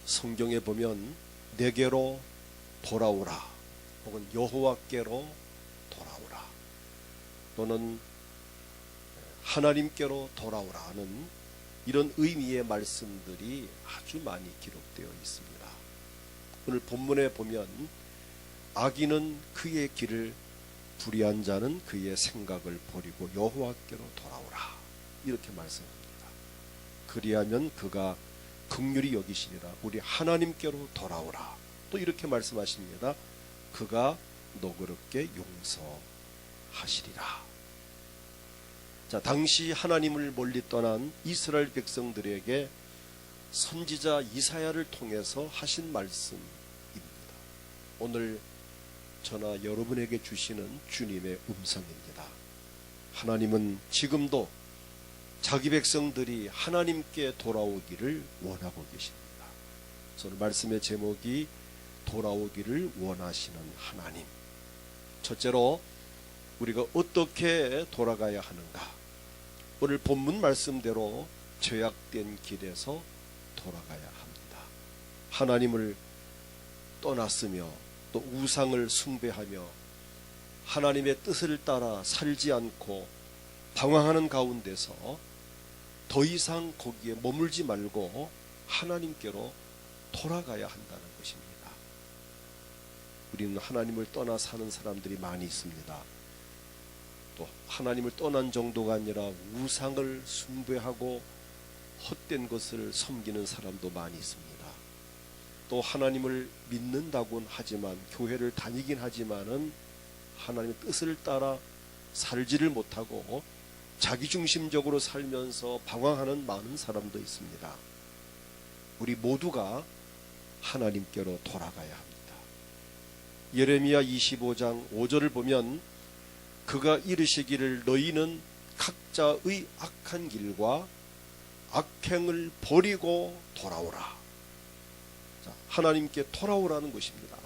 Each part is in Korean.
성경에 보면 내게로 돌아오라 혹은 여호와께로 돌아오라 또는 하나님께로 돌아오라는 이런 의미의 말씀들이 아주 많이 기록되어 있습니다. 오늘 본문에 보면 악인은 그의 길을 불의한 자는 그의 생각을 버리고 여호와께로 돌아오라 이렇게 말씀합니다. 그리하면 그가 긍휼히 여기시리라. 우리 하나님께로 돌아오라. 또 이렇게 말씀하십니다. 그가 너그럽게 용서하시리라. 자, 당시 하나님을 멀리 떠난 이스라엘 백성들에게 선지자 이사야를 통해서 하신 말씀입니다. 오늘 저나 여러분에게 주시는 주님의 음성입니다. 하나님은 지금도 자기 백성들이 하나님께 돌아오기를 원하고 계십니다. 오늘 말씀의 제목이 돌아오기를 원하시는 하나님. 첫째로 우리가 어떻게 돌아가야 하는가? 오늘 본문 말씀대로 죄악된 길에서 돌아가야 합니다. 하나님을 떠났으며 또 우상을 숭배하며 하나님의 뜻을 따라 살지 않고 방황하는 가운데서 더 이상 거기에 머물지 말고 하나님께로 돌아가야 한다는 것입니다. 우리는 하나님을 떠나 사는 사람들이 많이 있습니다. 또 하나님을 떠난 정도가 아니라 우상을 숭배하고 헛된 것을 섬기는 사람도 많이 있습니다. 또 하나님을 믿는다고는 하지만 교회를 다니긴 하지만은 하나님의 뜻을 따라 살지를 못하고 자기중심적으로 살면서 방황하는 많은 사람도 있습니다. 우리 모두가 하나님께로 돌아가야 합니다. 예레미야 25장 5절을 보면 그가 이르시기를 너희는 각자의 악한 길과 악행을 버리고 돌아오라. 자, 하나님께 돌아오라는 것입니다.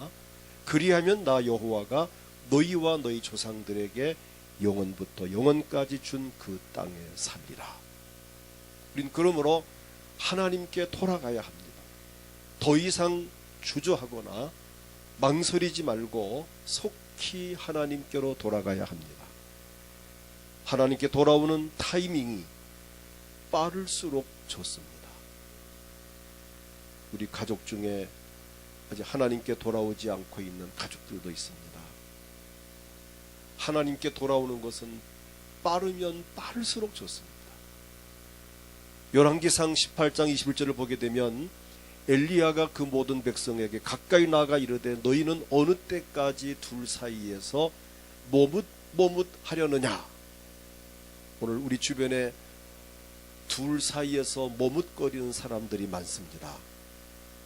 그리하면 나 여호와가 너희와 너희 조상들에게 영원부터 영원까지 준 그 땅에 살리라. 우린 그러므로 하나님께 돌아가야 합니다. 더 이상 주저하거나 망설이지 말고 속히 하나님께로 돌아가야 합니다. 하나님께 돌아오는 타이밍이 빠를수록 좋습니다. 우리 가족 중에 아직 하나님께 돌아오지 않고 있는 가족들도 있습니다. 하나님께 돌아오는 것은 빠르면 빠를수록 좋습니다. 열왕기상 18장 21절을 보게 되면 엘리야가 그 모든 백성에게 가까이 나가 이르되 너희는 어느 때까지 둘 사이에서 머뭇하려느냐. 오늘 우리 주변에 둘 사이에서 머뭇거리는 사람들이 많습니다.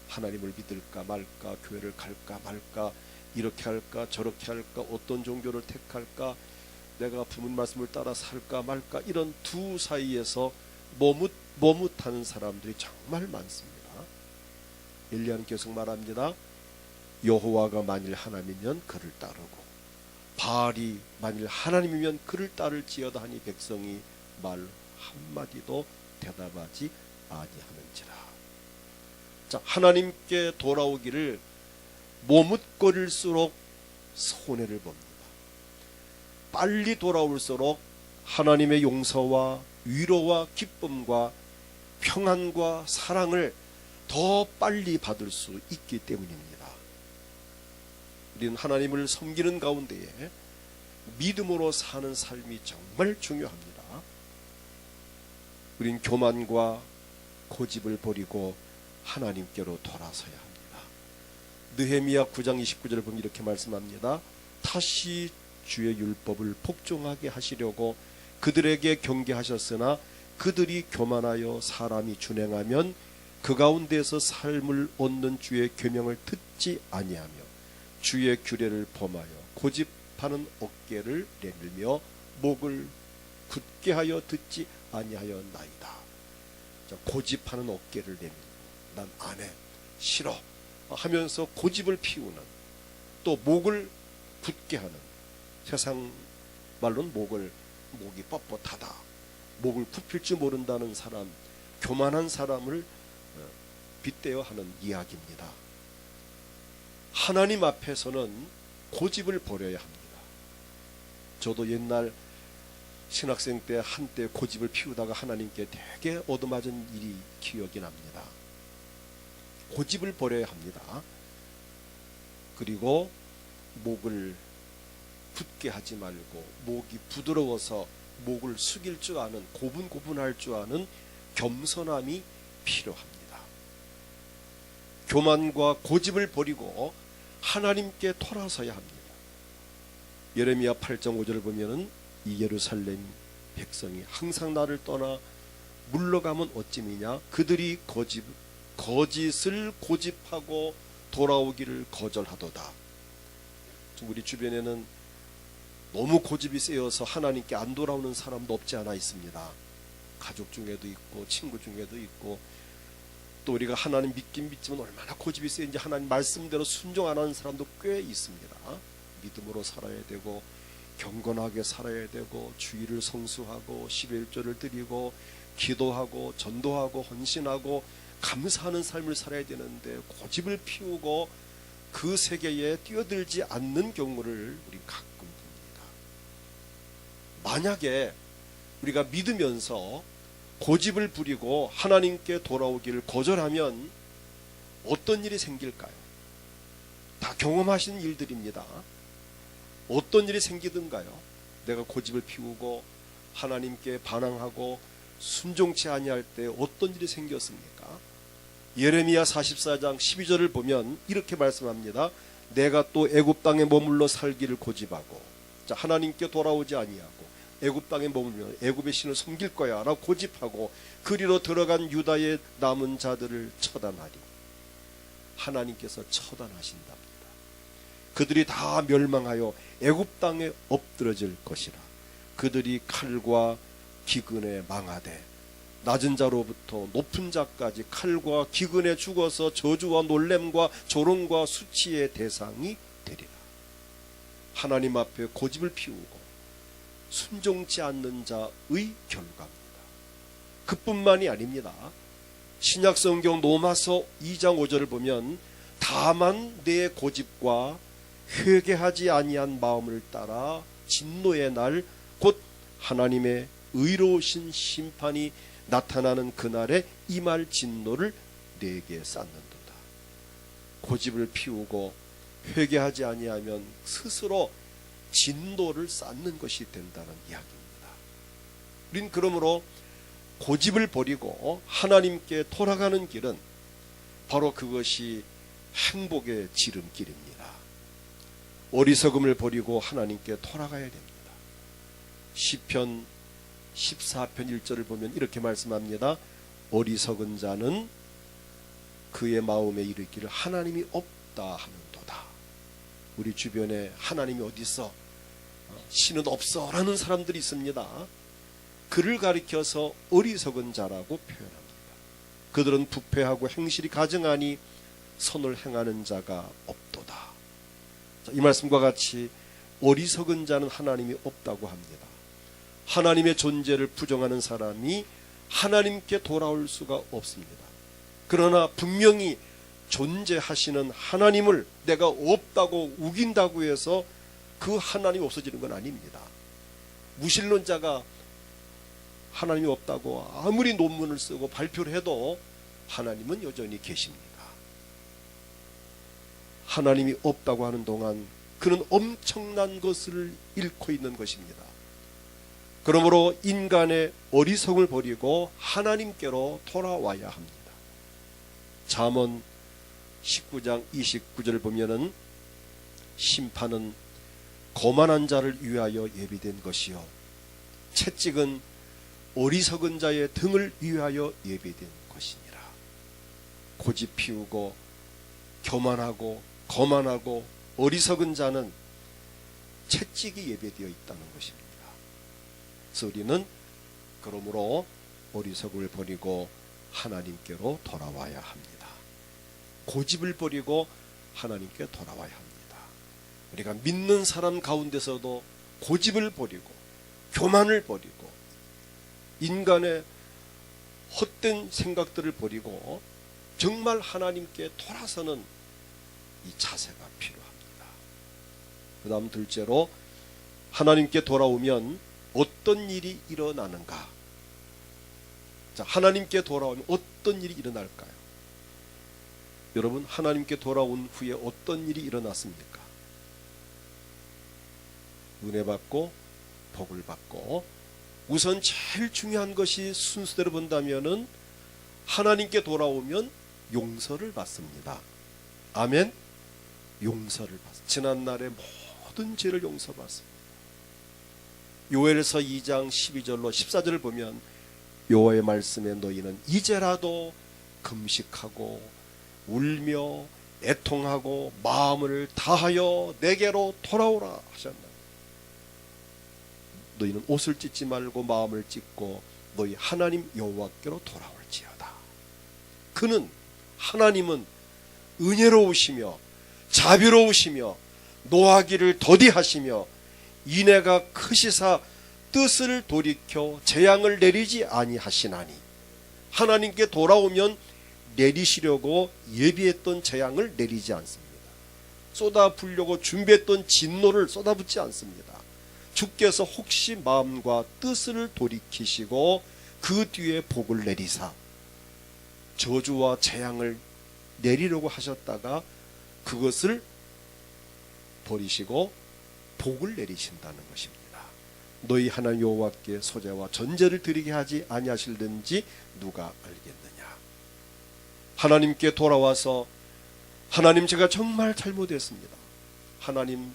하나님을 믿을까 말까, 교회를 갈까 말까, 이렇게 할까 저렇게 할까, 어떤 종교를 택할까, 내가 부모님 말씀을 따라 살까 말까, 이런 두 사이에서 머뭇하는 사람들이 정말 많습니다. 엘리야는 계속 말합니다. 여호와가 만일 하나님이면 그를 따르고 바알이 만일 하나님이면 그를 따를지어다 하니 백성이 말 한마디도 대답하지 아니하는지라. 자, 하나님께 돌아오기를 머뭇거릴수록 손해를 봅니다. 빨리 돌아올수록 하나님의 용서와 위로와 기쁨과 평안과 사랑을 더 빨리 받을 수 있기 때문입니다. 우리는 하나님을 섬기는 가운데에 믿음으로 사는 삶이 정말 중요합니다. 우린 교만과 고집을 버리고 하나님께로 돌아서야 합니다. 느헤미야 9장 29절을 보면 이렇게 말씀합니다. 다시 주의 율법을 복종하게 하시려고 그들에게 경계하셨으나 그들이 교만하여 사람이 준행하면 그 가운데서 삶을 얻는 주의 계명을 듣지 아니하며 주의 규례를 범하여 고집하는 어깨를 내밀며 목을 굳게 하여 듣지 아니하였나이다. 고집하는 어깨를 내밀고 난 안 해, 싫어 하면서 고집을 피우는, 또 목을 굳게 하는, 세상 말로는 목이 뻣뻣하다, 목을 굽힐 줄 모른다는 사람, 교만한 사람을 빗대어 하는 이야기입니다. 하나님 앞에서는 고집을 버려야 합니다. 저도 옛날 신학생 때 한때 고집을 피우다가 하나님께 되게 얻어맞은 일이 기억이 납니다. 고집을 버려야 합니다. 그리고 목을 굳게 하지 말고 목이 부드러워서 목을 숙일 줄 아는, 고분고분할 줄 아는 겸손함이 필요합니다. 교만과 고집을 버리고 하나님께 돌아서야 합니다. 예레미야 8장 5절을 보면은 이 예루살렘 백성이 항상 나를 떠나 물러가면 어찌미냐, 그들이 거짓을 고집하고 돌아오기를 거절하도다. 우리 주변에는 너무 고집이 세어서 하나님께 안 돌아오는 사람도 없지 않아 있습니다. 가족 중에도 있고 친구 중에도 있고, 또 우리가 하나님 믿긴 믿지만 얼마나 고집이 세인지 하나님 말씀대로 순종 안 하는 사람도 꽤 있습니다. 믿음으로 살아야 되고 경건하게 살아야 되고 주의를 성수하고 11조를 드리고 기도하고 전도하고 헌신하고 감사하는 삶을 살아야 되는데 고집을 피우고 그 세계에 뛰어들지 않는 경우를 우리 가끔 봅니다. 만약에 우리가 믿으면서 고집을 부리고 하나님께 돌아오기를 거절하면 어떤 일이 생길까요? 다 경험하신 일들입니다. 어떤 일이 생기든가요? 내가 고집을 피우고 하나님께 반항하고 순종치 아니할 때 어떤 일이 생겼습니까? 예레미야 44장 12절을 보면 이렇게 말씀합니다. 내가 또 애굽 땅에 머물러 살기를 고집하고, 자, 하나님께 돌아오지 아니하고 애굽 땅에 머물며 애굽의 신을 섬길 거야 라고 고집하고 그리로 들어간 유다의 남은 자들을 처단하리. 하나님께서 처단하신답니다. 그들이 다 멸망하여 애굽 땅에 엎드러질 것이라. 그들이 칼과 기근에 망하되 낮은 자로부터 높은 자까지 칼과 기근에 죽어서 저주와 놀램과 조롱과 수치의 대상이 되리라. 하나님 앞에 고집을 피우고 순종치 않는 자의 결과입니다. 그뿐만이 아닙니다. 신약성경 로마서 2장 5절을 보면 다만 내 고집과 회개하지 아니한 마음을 따라 진노의 날 곧 하나님의 의로우신 심판이 나타나는 그날에 임할 진노를 내게 쌓는도다. 고집을 피우고 회개하지 아니하면 스스로 진노를 쌓는 것이 된다는 이야기입니다. 우린 그러므로 고집을 버리고 하나님께 돌아가는 길은 바로 그것이 행복의 지름길입니다. 어리석음을 버리고 하나님께 돌아가야 됩니다. 시편 14편 1절을 보면 이렇게 말씀합니다. 어리석은 자는 그의 마음에 이르기를 하나님이 없다 하는도다. 우리 주변에 하나님이 어디 있어? 신은 없어 라는 사람들이 있습니다. 그를 가리켜서 어리석은 자라고 표현합니다. 그들은 부패하고 행실이 가증하니 선을 행하는 자가 없도다. 이 말씀과 같이 어리석은 자는 하나님이 없다고 합니다. 하나님의 존재를 부정하는 사람이 하나님께 돌아올 수가 없습니다. 그러나 분명히 존재하시는 하나님을 내가 없다고 우긴다고 해서 그 하나님이 없어지는 건 아닙니다. 무신론자가 하나님이 없다고 아무리 논문을 쓰고 발표를 해도 하나님은 여전히 계십니다. 하나님이 없다고 하는 동안 그는 엄청난 것을 잃고 있는 것입니다. 그러므로 인간의 어리석음을 버리고 하나님께로 돌아와야 합니다. 잠언 19장 29절을 보면은 심판은 거만한 자를 위하여 예비된 것이요 채찍은 어리석은 자의 등을 위하여 예비된 것이니라. 고집 피우고 교만하고 거만하고 어리석은 자는 채찍이 예배되어 있다는 것입니다. 그래서 우리는 그러므로 어리석음을 버리고 하나님께로 돌아와야 합니다. 고집을 버리고 하나님께 돌아와야 합니다. 우리가 믿는 사람 가운데서도 고집을 버리고 교만을 버리고 인간의 헛된 생각들을 버리고 정말 하나님께 돌아서는 이 자세가 필요합니다. 그 다음 둘째로 하나님께 돌아오면 어떤 일이 일어나는가? 자, 하나님께 돌아오면 어떤 일이 일어날까요? 여러분, 하나님께 돌아온 후에 어떤 일이 일어났습니까? 은혜 받고 복을 받고, 우선 제일 중요한 것이 순서대로 본다면은 하나님께 돌아오면 용서를 받습니다. 아멘. 용서를 받습니다. 지난날의 모든 죄를 용서받습니다. 요엘서 2장 12절로 14절을 보면 여호와의 말씀에 너희는 이제라도 금식하고 울며 애통하고 마음을 다하여 내게로 돌아오라 하셨나. 너희는 옷을 찢지 말고 마음을 찢고 너희 하나님 여호와께로 돌아올지어다. 그는, 하나님은 은혜로우시며 자비로우시며 노하기를 더디하시며 인애가 크시사 뜻을 돌이켜 재앙을 내리지 아니하시나니, 하나님께 돌아오면 내리시려고 예비했던 재앙을 내리지 않습니다. 쏟아부으려고 준비했던 진노를 쏟아붓지 않습니다. 주께서 혹시 마음과 뜻을 돌이키시고 그 뒤에 복을 내리사 저주와 재앙을 내리려고 하셨다가 그것을 버리시고 복을 내리신다는 것입니다. 너희 하나님 여호와께 소제와 전제를 드리게 하지 아니하실는지 누가 알겠느냐. 하나님께 돌아와서 하나님, 제가 정말 잘못했습니다. 하나님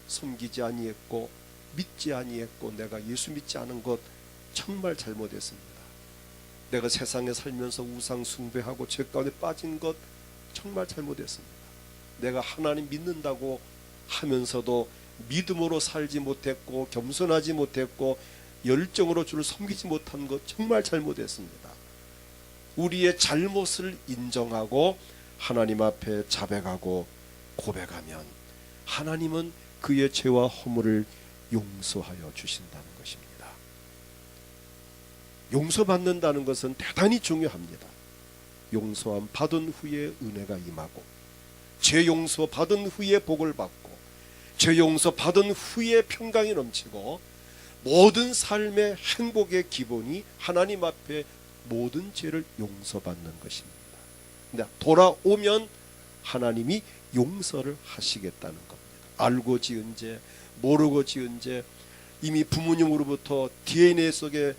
섬기지 아니했고 믿지 아니했고 내가 예수 믿지 않은 것 정말 잘못했습니다. 내가 세상에 살면서 우상 숭배하고 죄 가운데 빠진 것 정말 잘못했습니다. 내가 하나님 믿는다고 하면서도 믿음으로 살지 못했고 겸손하지 못했고 열정으로 주를 섬기지 못한 것 정말 잘못했습니다. 우리의 잘못을 인정하고 하나님 앞에 자백하고 고백하면 하나님은 그의 죄와 허물을 용서하여 주신다는 것입니다. 용서받는다는 것은 대단히 중요합니다. 용서함 받은 후에 은혜가 임하고, 죄 용서 받은 후에 복을 받고, 죄 용서 받은 후에 평강이 넘치고, 모든 삶의 행복의 기본이 하나님 앞에 모든 죄를 용서받는 것입니다. 근데 돌아오면 하나님이 용서를 하시겠다는 겁니다. 알고 지은 죄, 모르고 지은 죄, 이미 부모님으로부터 DNA 속에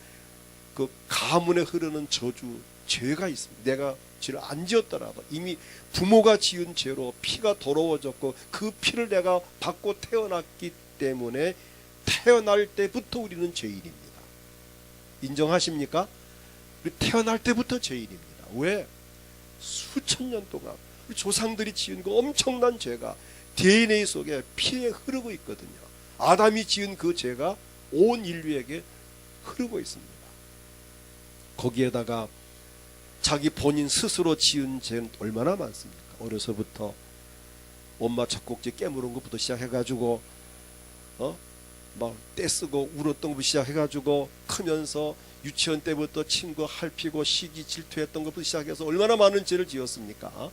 그 가문에 흐르는 저주, 죄가 있습니다. 내가 죄를 안 지었더라도 이미 부모가 지은 죄로 피가 더러워졌고 그 피를 내가 받고 태어났기 때문에 태어날 때부터 우리는 죄인입니다. 인정하십니까? 우리 태어날 때부터 죄인입니다. 왜? 수천 년 동안 우리 조상들이 지은 그 엄청난 죄가 DNA 속에 피에 흐르고 있거든요. 아담이 지은 그 죄가 온 인류에게 흐르고 있습니다. 거기에다가 자기 본인 스스로 지은 죄는 얼마나 많습니까? 어려서부터 엄마 젖꼭지 깨물은 것부터 시작해가지고 막 떼쓰고 울었던 것부터 시작해가지고 크면서 유치원 때부터 친구 할피고 시기 질투했던 것부터 시작해서 얼마나 많은 죄를 지었습니까?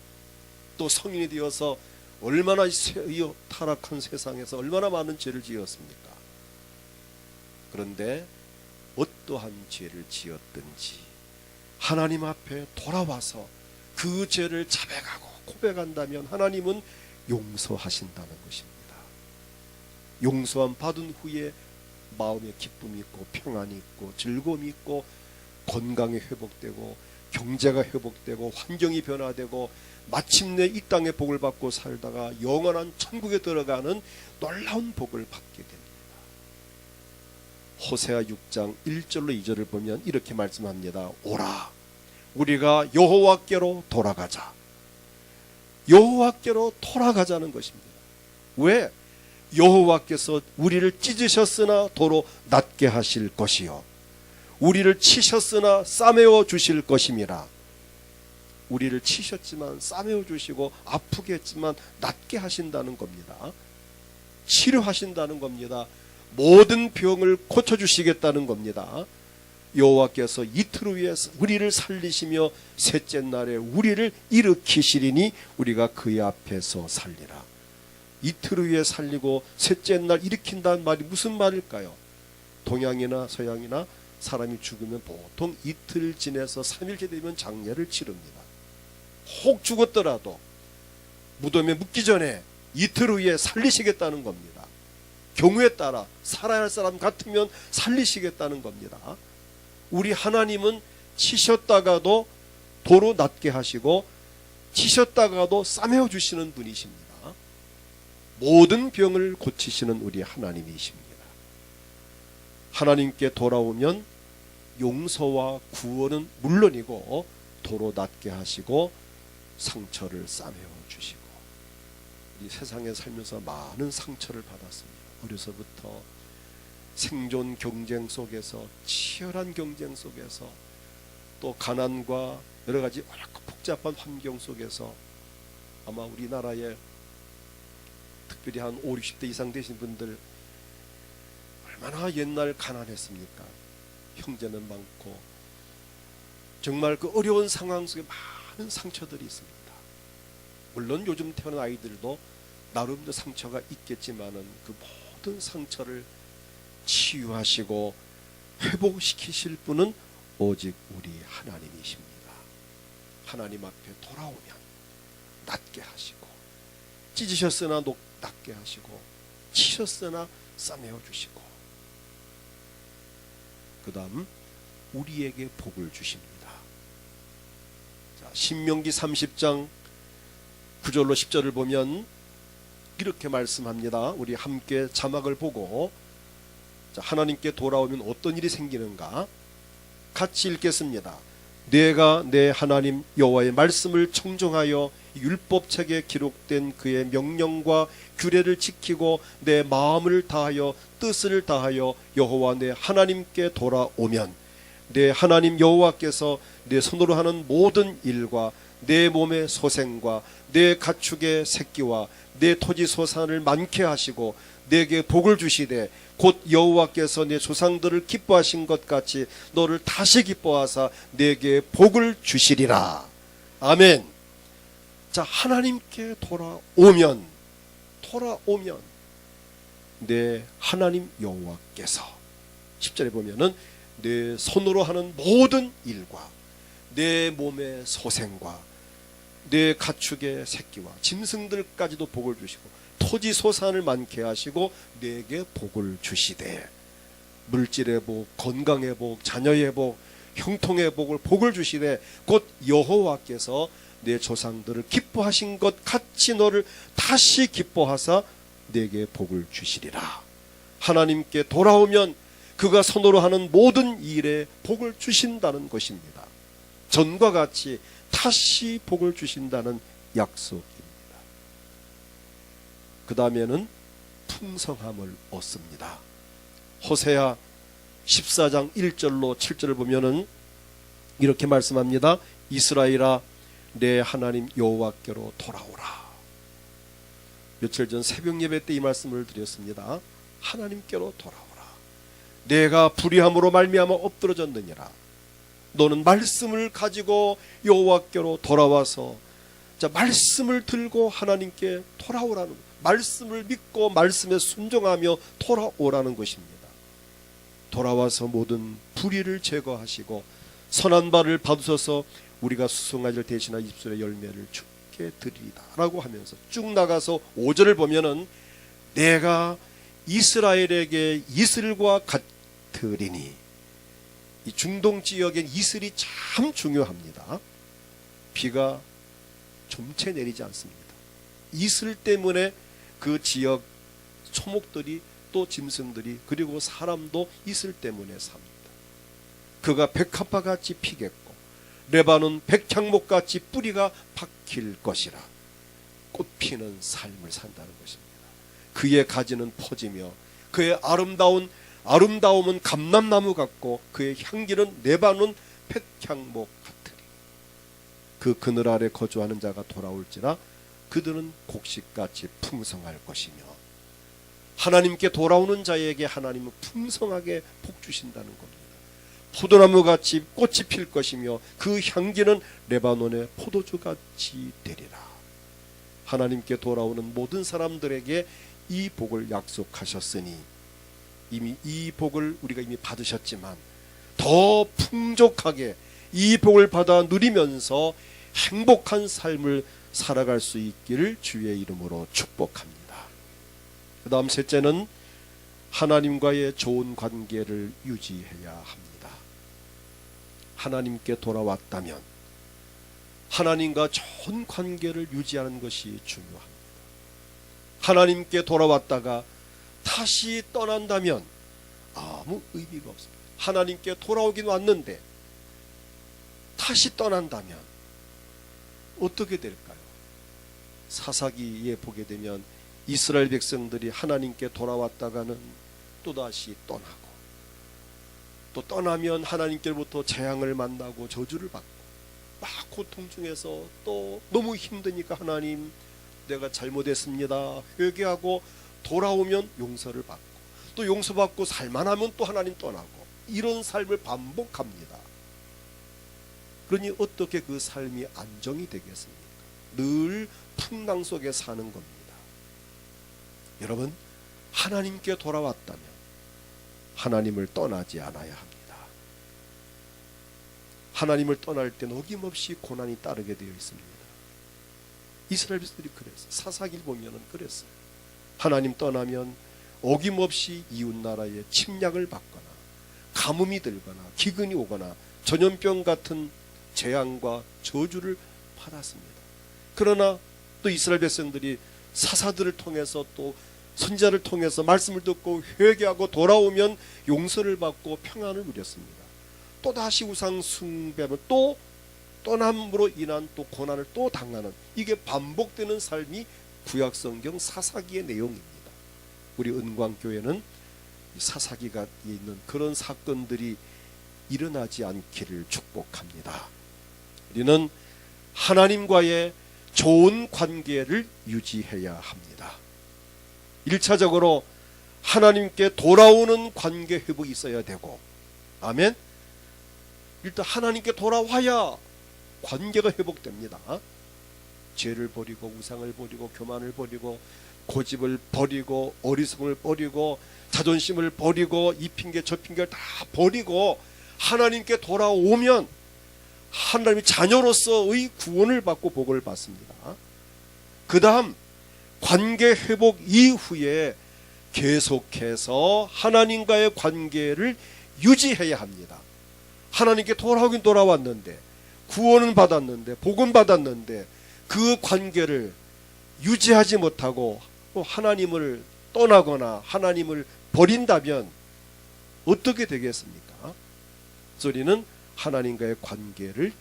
또 성인이 되어서 얼마나 타락한 세상에서 얼마나 많은 죄를 지었습니까? 그런데 어떠한 죄를 지었든지 하나님 앞에 돌아와서 그 죄를 자백하고 고백한다면 하나님은 용서하신다는 것입니다. 용서함 받은 후에 마음에 기쁨이 있고 평안이 있고 즐거움이 있고 건강이 회복되고 경제가 회복되고 환경이 변화되고 마침내 이 땅의 복을 받고 살다가 영원한 천국에 들어가는 놀라운 복을 받게 됩니다. 호세아 6장 1절로 2절을 보면 이렇게 말씀합니다. 오라, 우리가 여호와께로 돌아가자. 여호와께로 돌아가자는 것입니다. 왜? 여호와께서 우리를 찢으셨으나 도로 낫게 하실 것이요 우리를 치셨으나 싸매어 주실 것임이라. 우리를 치셨지만 싸매어 주시고 아프게 했지만 낫게 하신다는 겁니다. 치료하신다는 겁니다. 모든 병을 고쳐주시겠다는 겁니다. 여호와께서 이틀 후에 우리를 살리시며 셋째 날에 우리를 일으키시리니 우리가 그의 앞에서 살리라. 이틀 후에 살리고 셋째 날 일으킨다는 말이 무슨 말일까요? 동양이나 서양이나 사람이 죽으면 보통 이틀 지내서 3일째 되면 장례를 치릅니다. 혹 죽었더라도 무덤에 묻기 전에 이틀 후에 살리시겠다는 겁니다. 경우에 따라 살아야 할 사람 같으면 살리시겠다는 겁니다. 우리 하나님은 치셨다가도 도로 낫게 하시고 치셨다가도 싸매어 주시는 분이십니다. 모든 병을 고치시는 우리 하나님이십니다. 하나님께 돌아오면 용서와 구원은 물론이고 도로 낫게 하시고 상처를 싸매어 주시고, 이 세상에 살면서 많은 상처를 받았습니다. 어려서부터 생존 경쟁 속에서, 치열한 경쟁 속에서, 또 가난과 여러 가지 어렵고 복잡한 환경 속에서 아마 우리나라에 특별히 한 5, 60대 이상 되신 분들 얼마나 옛날 가난했습니까? 형제는 많고 정말 그 어려운 상황 속에 많은 상처들이 있습니다. 물론 요즘 태어난 아이들도 나름대로 상처가 있겠지만은 그 모든 상처를 치유하시고 회복시키실 분은 오직 우리 하나님이십니다. 하나님 앞에 돌아오면 낫게 하시고, 찢으셨으나 낫게 하시고, 치셨으나 싸매어 주시고, 그 다음 우리에게 복을 주십니다. 자, 신명기 30장 9절로 10절을 보면 이렇게 말씀합니다. 우리 함께 자막을 보고 하나님께 돌아오면 어떤 일이 생기는가 같이 읽겠습니다. 내가 내 하나님 여호와의 말씀을 청종하여 율법책에 기록된 그의 명령과 규례를 지키고 내 마음을 다하여 뜻을 다하여 여호와 내 하나님께 돌아오면 내 하나님 여호와께서 내 손으로 하는 모든 일과 내 몸의 소생과 내 가축의 새끼와 내 토지 소산을 많게 하시고 내게 복을 주시되 곧 여호와께서 내 조상들을 기뻐하신 것 같이 너를 다시 기뻐하사 내게 복을 주시리라. 아멘. 자, 하나님께 돌아오면 내 하나님 여호와께서 10절에 보면은 내 손으로 하는 모든 일과 내 몸의 소생과 내 가축의 새끼와 짐승들까지도 복을 주시고 토지 소산을 많게 하시고 내게 복을 주시되, 물질의 복, 건강의 복, 자녀의 복, 형통의 복을 주시되 곧 여호와께서 내 조상들을 기뻐하신 것 같이 너를 다시 기뻐하사 내게 복을 주시리라. 하나님께 돌아오면 그가 손으로 하는 모든 일에 복을 주신다는 것입니다. 전과 같이 다시 복을 주신다는 약속입니다. 그 다음에는 풍성함을 얻습니다. 호세아 14장 1절로 7절을 보면은 이렇게 말씀합니다. 이스라엘아 내 하나님 여호와께로 돌아오라. 며칠 전 새벽 예배 때 이 말씀을 드렸습니다. 하나님께로 돌아오라. 내가 불의함으로 말미암아 엎드러졌느니라. 너는 말씀을 가지고 여호와께로 돌아와서, 자, 말씀을 들고 하나님께 돌아오라는, 말씀을 믿고 말씀에 순종하며 돌아오라는 것입니다. 돌아와서 모든 불의를 제거하시고 선한 바를 받으셔서 우리가 수송아지를 대신한 입술의 열매를 주께 드리리다 라고 하면서 쭉 나가서 5절을 보면은 내가 이스라엘에게 이슬과 같으리니, 이 중동 지역엔 이슬이 참 중요합니다. 비가 좀채 내리지 않습니다. 이슬 때문에 그 지역 초목들이 또 짐승들이 그리고 사람도 이슬 때문에 삽니다. 그가 백합화같이 피겠고 레바논 백향목같이 뿌리가 박힐 것이라. 꽃피는 삶을 산다는 것입니다. 그의 가지는 퍼지며 그의 아름다움은 감람나무 같고 그의 향기는 레바논 백향목 같으리. 그 그늘 아래 거주하는 자가 돌아올지라 그들은 곡식같이 풍성할 것이며, 하나님께 돌아오는 자에게 하나님은 풍성하게 복 주신다는 겁니다. 포도나무같이 꽃이 필 것이며 그 향기는 레바논의 포도주같이 되리라. 하나님께 돌아오는 모든 사람들에게 이 복을 약속하셨으니 이미 이 복을 우리가 이미 받으셨지만 더 풍족하게 이 복을 받아 누리면서 행복한 삶을 살아갈 수 있기를 주의 이름으로 축복합니다. 그 다음 셋째는 하나님과의 좋은 관계를 유지해야 합니다. 하나님께 돌아왔다면 하나님과 좋은 관계를 유지하는 것이 중요합니다. 하나님께 돌아왔다가 다시 떠난다면 아무 의미가 없습니다. 하나님께 돌아오긴 왔는데 다시 떠난다면 어떻게 될까요? 사사기에 보게 되면 이스라엘 백성들이 하나님께 돌아왔다가는 또다시 떠나고 또 떠나면 하나님께로부터 재앙을 만나고 저주를 받고 막 고통 중에서 또 너무 힘드니까 하나님 내가 잘못했습니다 회개하고 돌아오면 용서를 받고 또 용서받고 살만하면 또 하나님 떠나고 이런 삶을 반복합니다. 그러니 어떻게 그 삶이 안정이 되겠습니까? 늘 풍랑 속에 사는 겁니다. 여러분, 하나님께 돌아왔다면 하나님을 떠나지 않아야 합니다. 하나님을 떠날 때는 어김없이 고난이 따르게 되어 있습니다. 이스라엘 백성들이 그랬어요. 사사기를 보면은 그랬어요. 하나님 떠나면 어김없이 이웃나라에 침략을 받거나 가뭄이 들거나 기근이 오거나 전염병 같은 재앙과 저주를 받았습니다. 그러나 또 이스라엘 백성들이 사사들을 통해서 또 선지자를 통해서 말씀을 듣고 회개하고 돌아오면 용서를 받고 평안을 누렸습니다. 또다시 우상 숭배하면 또 떠남으로 인한 또 고난을 또 당하는 이게 반복되는 삶이 구약성경 사사기의 내용입니다. 우리 은광교회는 사사기가 있는 그런 사건들이 일어나지 않기를 축복합니다. 우리는 하나님과의 좋은 관계를 유지해야 합니다. 1차적으로 하나님께 돌아오는 관계 회복이 있어야 되고, 아멘. 일단 하나님께 돌아와야 관계가 회복됩니다. 죄를 버리고 우상을 버리고 교만을 버리고 고집을 버리고 어리석음을 버리고 자존심을 버리고 이 핑계 저 핑계를 다 버리고 하나님께 돌아오면 하나님의 자녀로서의 구원을 받고 복을 받습니다. 그 다음 관계 회복 이후에 계속해서 하나님과의 관계를 유지해야 합니다. 하나님께 돌아오긴 돌아왔는데 구원은 받았는데 복은 받았는데 그 관계를 유지하지 못하고 하나님을 떠나거나 하나님을 버린다면 어떻게 되겠습니까? 우리는 하나님과의 관계를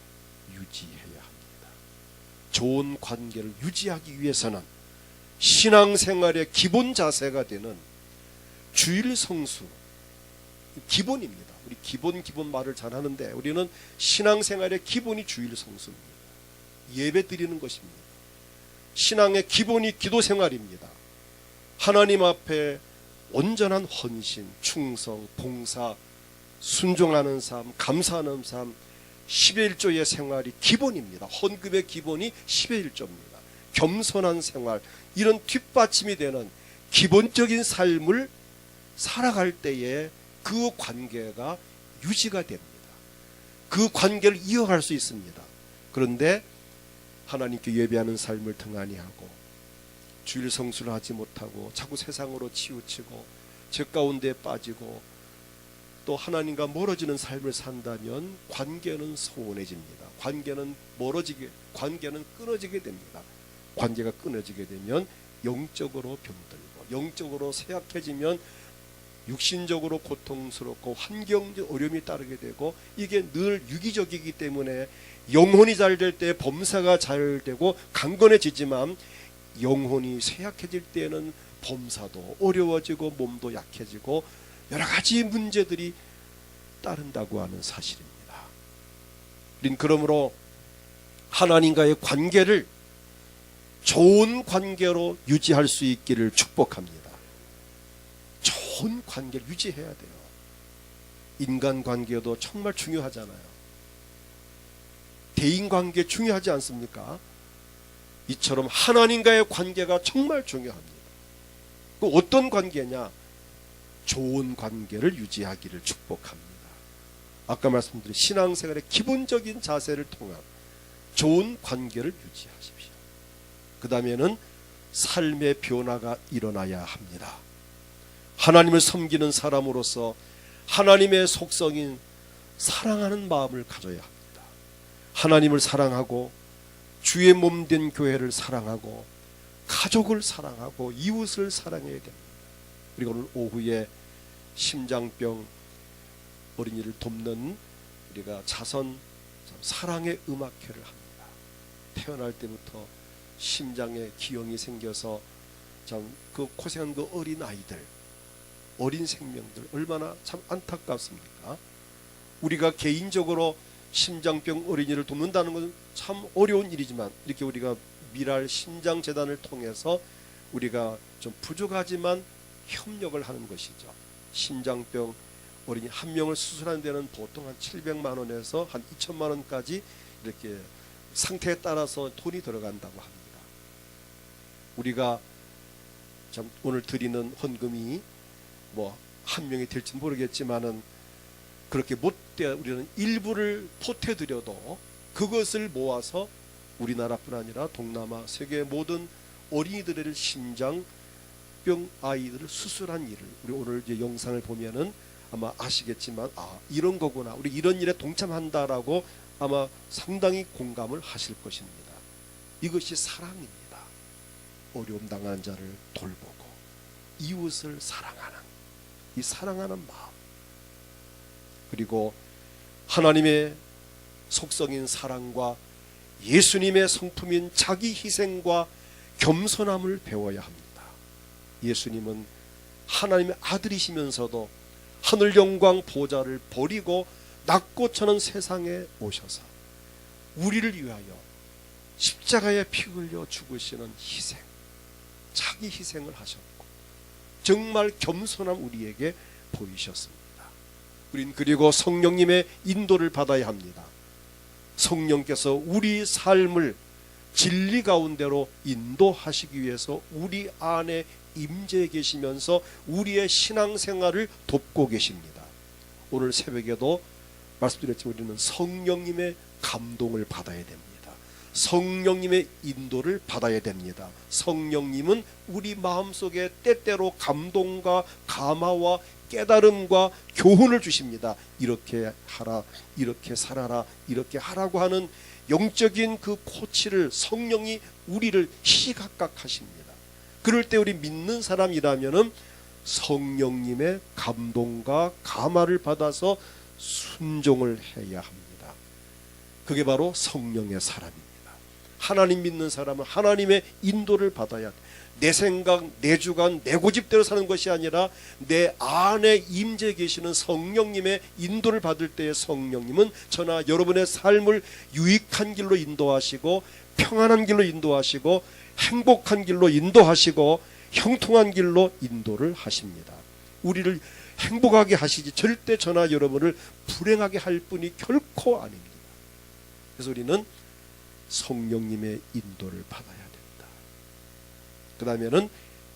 유지해야 합니다. 좋은 관계를 유지하기 위해서는 신앙생활의 기본 자세가 되는 주일 성수 기본입니다. 우리 기본 말을 잘 하는데 우리는 신앙생활의 기본이 주일 성수입니다. 예배 드리는 것입니다. 신앙의 기본이 기도 생활입니다. 하나님 앞에 온전한 헌신, 충성, 봉사, 순종하는 삶, 감사하는 삶, 10의 1조의 생활이 기본입니다. 헌금의 기본이 10의 1조입니다. 겸손한 생활, 이런 뒷받침이 되는 기본적인 삶을 살아갈 때에 그 관계가 유지가 됩니다. 그 관계를 이어갈 수 있습니다. 그런데 하나님께 예배하는 삶을 등한히 하고 주일 성수를 하지 못하고 자꾸 세상으로 치우치고 죄 가운데 빠지고 또 하나님과 멀어지는 삶을 산다면 관계는 소원해집니다. 관계는 끊어지게 됩니다. 관계가 끊어지게 되면 영적으로 병들고 영적으로 쇠약해지면 육신적으로 고통스럽고 환경적 어려움이 따르게 되고 이게 늘 유기적이기 때문에 영혼이 잘 될 때 범사가 잘 되고 강건해지지만 영혼이 쇠약해질 때는 범사도 어려워지고 몸도 약해지고 여러 가지 문제들이 따른다고 하는 사실입니다. 우린 그러므로 하나님과의 관계를 좋은 관계로 유지할 수 있기를 축복합니다. 좋은 관계를 유지해야 돼요. 인간관계도 정말 중요하잖아요. 대인관계 중요하지 않습니까? 이처럼 하나님과의 관계가 정말 중요합니다. 그 어떤 관계냐? 좋은 관계를 유지하기를 축복합니다. 아까 말씀드린 신앙생활의 기본적인 자세를 통한 좋은 관계를 유지하십시오. 그 다음에는 삶의 변화가 일어나야 합니다. 하나님을 섬기는 사람으로서 하나님의 속성인 사랑하는 마음을 가져야 합니다. 하나님을 사랑하고 주의 몸된 교회를 사랑하고 가족을 사랑하고 이웃을 사랑해야 됩니다. 그리고 오늘 오후에 심장병 어린이를 돕는 우리가 자선 사랑의 음악회를 합니다. 태어날 때부터 심장에 기형이 생겨서 참 그 고생한 그 어린 아이들, 어린 생명들 얼마나 참 안타깝습니까? 우리가 개인적으로 심장병 어린이를 돕는다는 것은 참 어려운 일이지만 이렇게 우리가 미랄 심장재단을 통해서 우리가 좀 부족하지만 협력을 하는 것이죠. 심장병 어린이 한 명을 수술하는 데는 보통 한 700만 원에서 한 2천만 원까지 이렇게 상태에 따라서 돈이 들어간다고 합니다. 우리가 참 오늘 드리는 헌금이 뭐 한 명이 될지 모르겠지만은 그렇게 못돼 우리는 일부를 보태드려도 그것을 모아서 우리나라뿐 아니라 동남아 세계 모든 어린이들의 심장병 아이들을 수술한 일을 우리 오늘 이제 영상을 보면은 아마 아시겠지만 이런 거구나 우리 이런 일에 동참한다라고 아마 상당히 공감을 하실 것입니다. 이것이 사랑입니다. 어려움 당하는 자를 돌보고 이웃을 사랑하는 이 사랑하는 마음, 그리고 하나님의 속성인 사랑과 예수님의 성품인 자기 희생과 겸손함을 배워야 합니다. 예수님은 하나님의 아들이시면서도 하늘 영광 보좌를 버리고 낮고 천한 세상에 오셔서 우리를 위하여 십자가에 피 흘려 죽으시는 희생, 자기 희생을 하셨고 정말 겸손함 우리에게 보이셨습니다. 우린 그리고 성령님의 인도를 받아야 합니다. 성령께서 우리 삶을 진리 가운데로 인도하시기 위해서 우리 안에 임재해 계시면서 우리의 신앙생활을 돕고 계십니다. 오늘 새벽에도 말씀드렸지만 우리는 성령님의 감동을 받아야 됩니다. 성령님의 인도를 받아야 됩니다. 성령님은 우리 마음속에 때때로 감동과 감화와 깨달음과 교훈을 주십니다. 이렇게 하라, 이렇게 살아라, 이렇게 하라고 하는 영적인 그 코치를 성령이 우리를 시각각하십니다. 그럴 때 우리 믿는 사람이라면은 성령님의 감동과 감화를 받아서 순종을 해야 합니다. 그게 바로 성령의 사람입니다. 하나님 믿는 사람은 하나님의 인도를 받아야 돼. 내 생각, 내 주관, 내 고집대로 사는 것이 아니라 내 안에 임재 계시는 성령님의 인도를 받을 때에 성령님은 저나 여러분의 삶을 유익한 길로 인도하시고 평안한 길로 인도하시고 행복한 길로 인도하시고 형통한 길로 인도를 하십니다. 우리를 행복하게 하시지 절대 저나 여러분을 불행하게 할 분이 결코 아닙니다. 그래서 우리는 성령님의 인도를 받아야 됩니다. 그 다음에는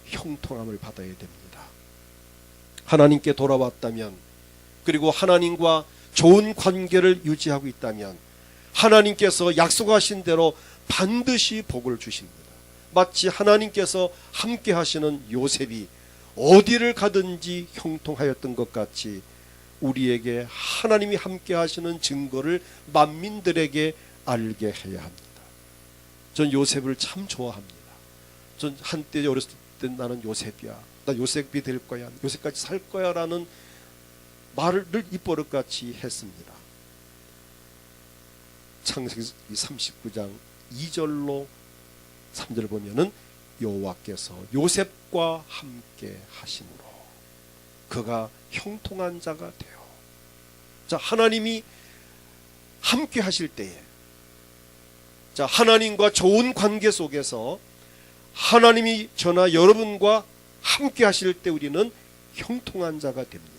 형통함을 받아야 됩니다. 하나님께 돌아왔다면, 그리고 하나님과 좋은 관계를 유지하고 있다면 하나님께서 약속하신 대로 반드시 복을 주십니다. 마치 하나님께서 함께 하시는 요셉이 어디를 가든지 형통하였던 것 같이 우리에게 하나님이 함께 하시는 증거를 만민들에게 알게 해야 합니다. 전 요셉을 참 좋아합니다. 전 한때 어렸을 때 나는 요셉이야, 나 요셉이 될 거야, 요셉까지 살 거야 라는 말을 입버릇같이 했습니다. 창세기 39장 2절로 3절을 보면은 여호와께서 요셉과 함께 하심으로 그가 형통한 자가 되어. 자, 하나님이 함께 하실 때에, 자, 하나님과 좋은 관계 속에서 하나님이 저나 여러분과 함께 하실 때 우리는 형통한 자가 됩니다.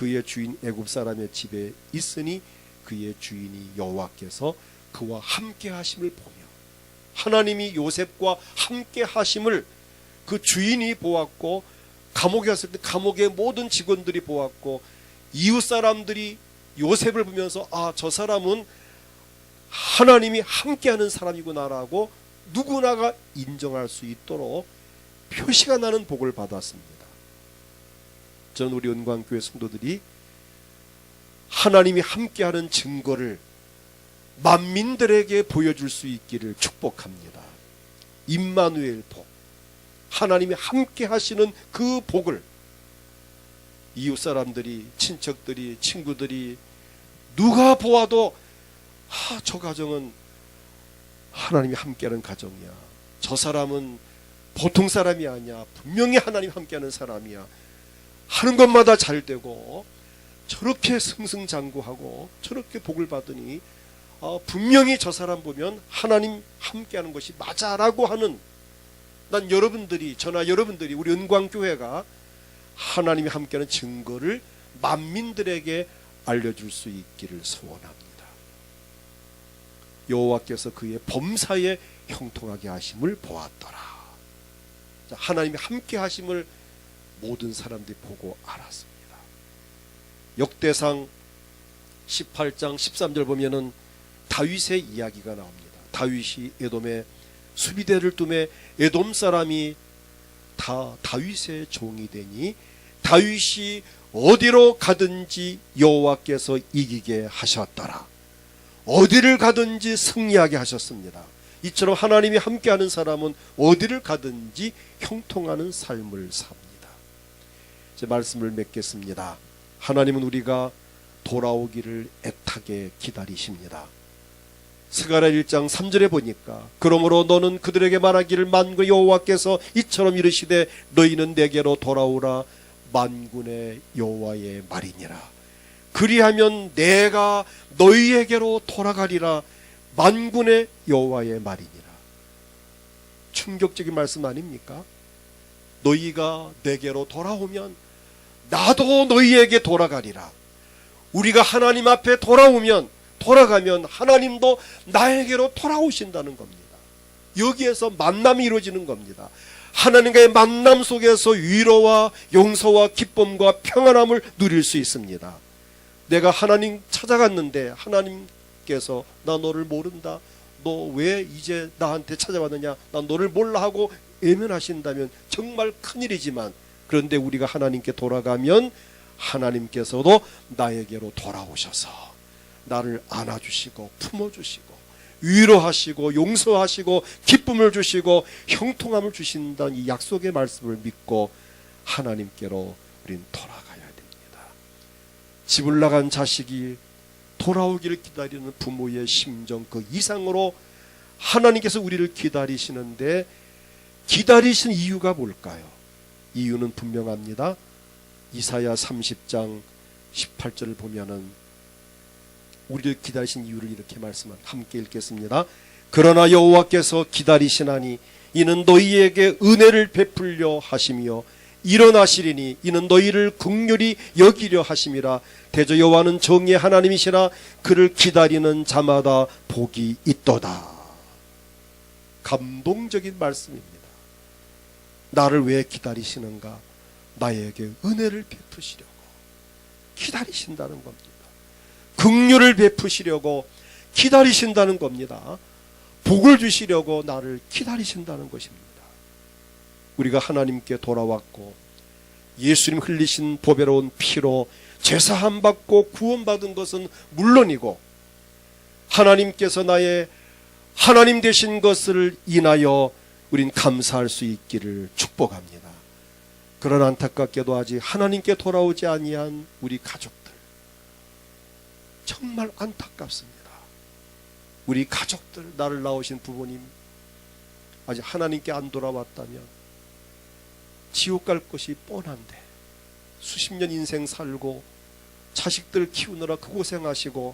그의 주인 애굽 사람의 집에 있으니 그의 주인이 여호와께서 그와 함께 하심을 보며, 하나님이 요셉과 함께 하심을 그 주인이 보았고, 감옥에 갔을 때 감옥의 모든 직원들이 보았고, 이웃 사람들이 요셉을 보면서 아, 저 사람은 하나님이 함께하는 사람이구나라고 누구나가 인정할 수 있도록 표시가 나는 복을 받았습니다. 저는 우리 은광교회 성도들이 하나님이 함께하는 증거를 만민들에게 보여줄 수 있기를 축복합니다. 임마누엘 복, 하나님이 함께 하시는 그 복을 이웃 사람들이, 친척들이, 친구들이 누가 보아도 저 가정은 하나님이 함께하는 가정이야, 저 사람은 보통 사람이 아니야, 분명히 하나님 함께하는 사람이야 하는 것마다 잘 되고, 저렇게 승승장구하고 저렇게 복을 받으니 분명히 저 사람 보면 하나님 함께하는 것이 맞아라고 하는, 난 여러분들이, 저나 여러분들이, 우리 은광교회가 하나님이 함께하는 증거를 만민들에게 알려줄 수 있기를 소원합니다. 여호와께서 그의 범사에 형통하게 하심을 보았더라. 하나님이 함께 하심을 모든 사람들이 보고 알았습니다. 역대상 18장 13절 보면은 다윗의 이야기가 나옵니다. 다윗이 에돔에 수비대를 두매 에돔 사람이 다 다윗의 종이 되니 다윗이 어디로 가든지 여호와께서 이기게 하셨더라. 어디를 가든지 승리하게 하셨습니다. 이처럼 하나님이 함께하는 사람은 어디를 가든지 형통하는 삶을 삽니다. 제 말씀을 맺겠습니다. 하나님은 우리가 돌아오기를 애타게 기다리십니다. 스가랴 1장 3절에 보니까 그러므로 너는 그들에게 말하기를 만군의 여호와께서 이처럼 이르시되 너희는 내게로 돌아오라 만군의 여호와의 말이니라. 그리하면 내가 너희에게로 돌아가리라 만군의 여호와의 말이니라. 충격적인 말씀 아닙니까? 너희가 내게로 돌아오면 나도 너희에게 돌아가리라. 우리가 하나님 앞에 돌아가면 하나님도 나에게로 돌아오신다는 겁니다. 여기에서 만남이 이루어지는 겁니다. 하나님과의 만남 속에서 위로와 용서와 기쁨과 평안함을 누릴 수 있습니다. 내가 하나님 찾아갔는데 하나님께서 나 너를 모른다, 너 왜 이제 나한테 찾아왔느냐, 난 너를 몰라 하고 외면하신다면 정말 큰일이지만, 그런데 우리가 하나님께 돌아가면 하나님께서도 나에게로 돌아오셔서 나를 안아주시고 품어주시고 위로하시고 용서하시고 기쁨을 주시고 형통함을 주신다는 이 약속의 말씀을 믿고 하나님께로 우린 돌아가야 됩니다. 집을 나간 자식이 돌아오기를 기다리는 부모의 심정 그 이상으로 하나님께서 우리를 기다리시는데, 기다리신 이유가 뭘까요? 이유는 분명합니다. 이사야 30장 18절을 보면은 우리를 기다리신 이유를 이렇게 말씀합니다. 함께 읽겠습니다. 그러나 여호와께서 기다리시나니 이는 너희에게 은혜를 베풀려 하심이요 일어나시리니 이는 너희를 긍휼히 여기려 하심이라. 대저 여호와는 정의의 하나님이시라. 그를 기다리는 자마다 복이 있도다. 감동적인 말씀입니다. 나를 왜 기다리시는가? 나에게 은혜를 베푸시려고 기다리신다는 겁니다. 긍휼을 베푸시려고 기다리신다는 겁니다. 복을 주시려고 나를 기다리신다는 것입니다. 우리가 하나님께 돌아왔고 예수님 흘리신 보배로운 피로 제사함 받고 구원받은 것은 물론이고, 하나님께서 나의 하나님 되신 것을 인하여 우린 감사할 수 있기를 축복합니다. 그러나 안타깝게도 아직 하나님께 돌아오지 아니한 우리 가족들, 정말 안타깝습니다. 우리 가족들, 나를 낳으신 부모님 아직 하나님께 안 돌아왔다면 지옥 갈 것이 뻔한데 수십 년 인생 살고 자식들 키우느라 그 고생하시고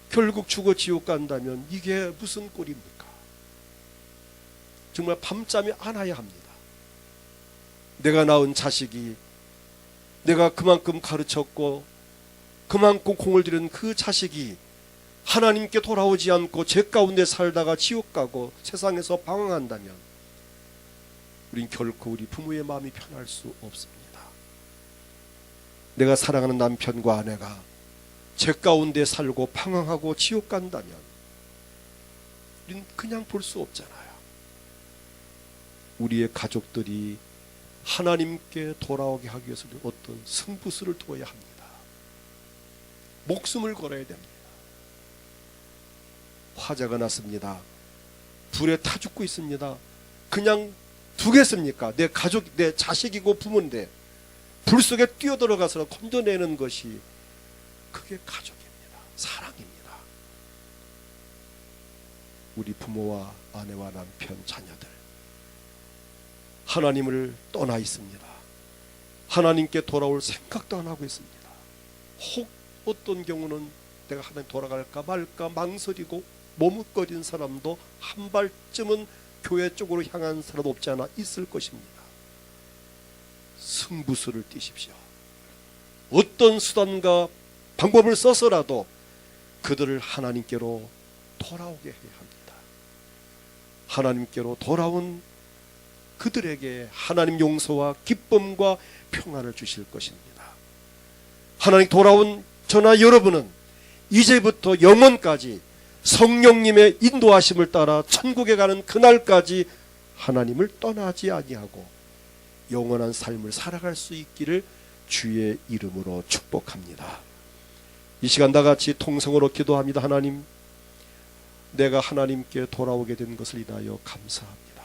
결국 죽어 지옥 간다면 이게 무슨 꼴입니까? 정말 밤잠이 안 와야 합니다. 내가 낳은 자식이 내가 그만큼 가르쳤고 그만큼 공을 들인 그 자식이 하나님께 돌아오지 않고 죄 가운데 살다가 지옥 가고 세상에서 방황한다면 우린 결코 우리 부모의 마음이 편할 수 없습니다. 내가 사랑하는 남편과 아내가 죄 가운데 살고 방황하고 지옥 간다면 우린 그냥 볼 수 없잖아요. 우리의 가족들이 하나님께 돌아오게 하기 위해서는 어떤 승부수를 두어야 합니다. 목숨을 걸어야 됩니다. 화재가 났습니다. 불에 타 죽고 있습니다. 그냥 두겠습니까? 내 가족, 내 자식이고 부모인데 불 속에 뛰어들어가서 건져내는 것이 그게 가족입니다. 사랑입니다. 우리 부모와 아내와 남편, 자녀들 하나님을 떠나 있습니다. 하나님께 돌아올 생각도 안 하고 있습니다. 혹 어떤 경우는 내가 하나님 돌아갈까 말까 망설이고 머뭇거린 사람도 한 발쯤은 교회 쪽으로 향한 사람도 없지 않아 있을 것입니다. 승부수를 띄십시오. 어떤 수단과 방법을 써서라도 그들을 하나님께로 돌아오게 해야 합니다. 하나님께로 돌아온 그들에게 하나님 용서와 기쁨과 평안을 주실 것입니다. 하나님 돌아온 저나 여러분은 이제부터 영원까지 성령님의 인도하심을 따라 천국에 가는 그날까지 하나님을 떠나지 아니하고 영원한 삶을 살아갈 수 있기를 주의 이름으로 축복합니다. 이 시간 다같이 통성으로 기도합니다. 하나님, 내가 하나님께 돌아오게 된 것을 인하여 감사합니다.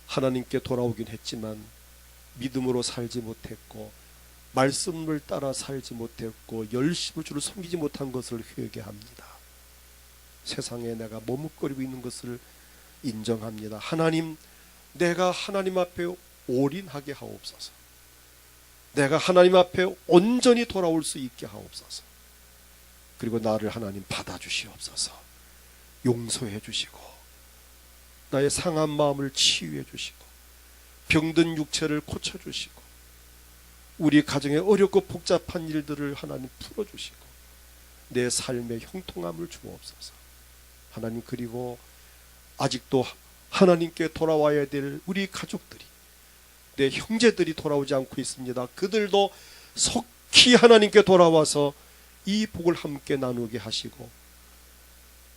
하나님께 돌아오긴 했지만 믿음으로 살지 못했고 말씀을 따라 살지 못했고 열심을 주를 섬기지 못한 것을 회개합니다. 세상에 내가 머뭇거리고 있는 것을 인정합니다. 하나님, 내가 하나님 앞에 올인하게 하옵소서. 내가 하나님 앞에 온전히 돌아올 수 있게 하옵소서. 그리고 나를 하나님 받아주시옵소서. 용서해 주시고 나의 상한 마음을 치유해 주시고 병든 육체를 고쳐주시고 우리 가정의 어렵고 복잡한 일들을 하나님 풀어주시고 내 삶의 형통함을 주옵소서. 하나님, 그리고 아직도 하나님께 돌아와야 될 우리 가족들이, 내 형제들이 돌아오지 않고 있습니다. 그들도 속히 하나님께 돌아와서 이 복을 함께 나누게 하시고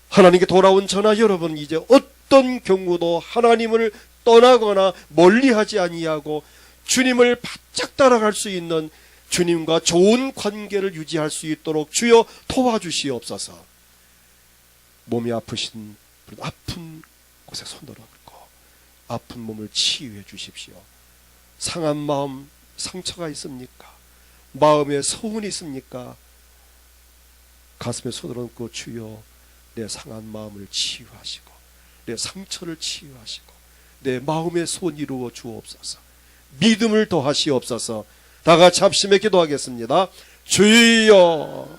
하나님께 돌아온 저나 여러분, 이제 어떤 경우도 하나님을 떠나거나 멀리하지 아니하고 주님을 바짝 따라갈 수 있는 주님과 좋은 관계를 유지할 수 있도록 주여 도와주시옵소서. 몸이 아프신 아픈 곳에 손을 얹고 아픈 몸을 치유해 주십시오. 상한 마음, 상처가 있습니까? 마음에 소원이 있습니까? 가슴에 손을 얹고 주여 내 상한 마음을 치유하시고 내 상처를 치유하시고 내 마음의 소원 이루어 주옵소서. 믿음을 더하시옵소서. 다 같이 합심해 기도하겠습니다. 주여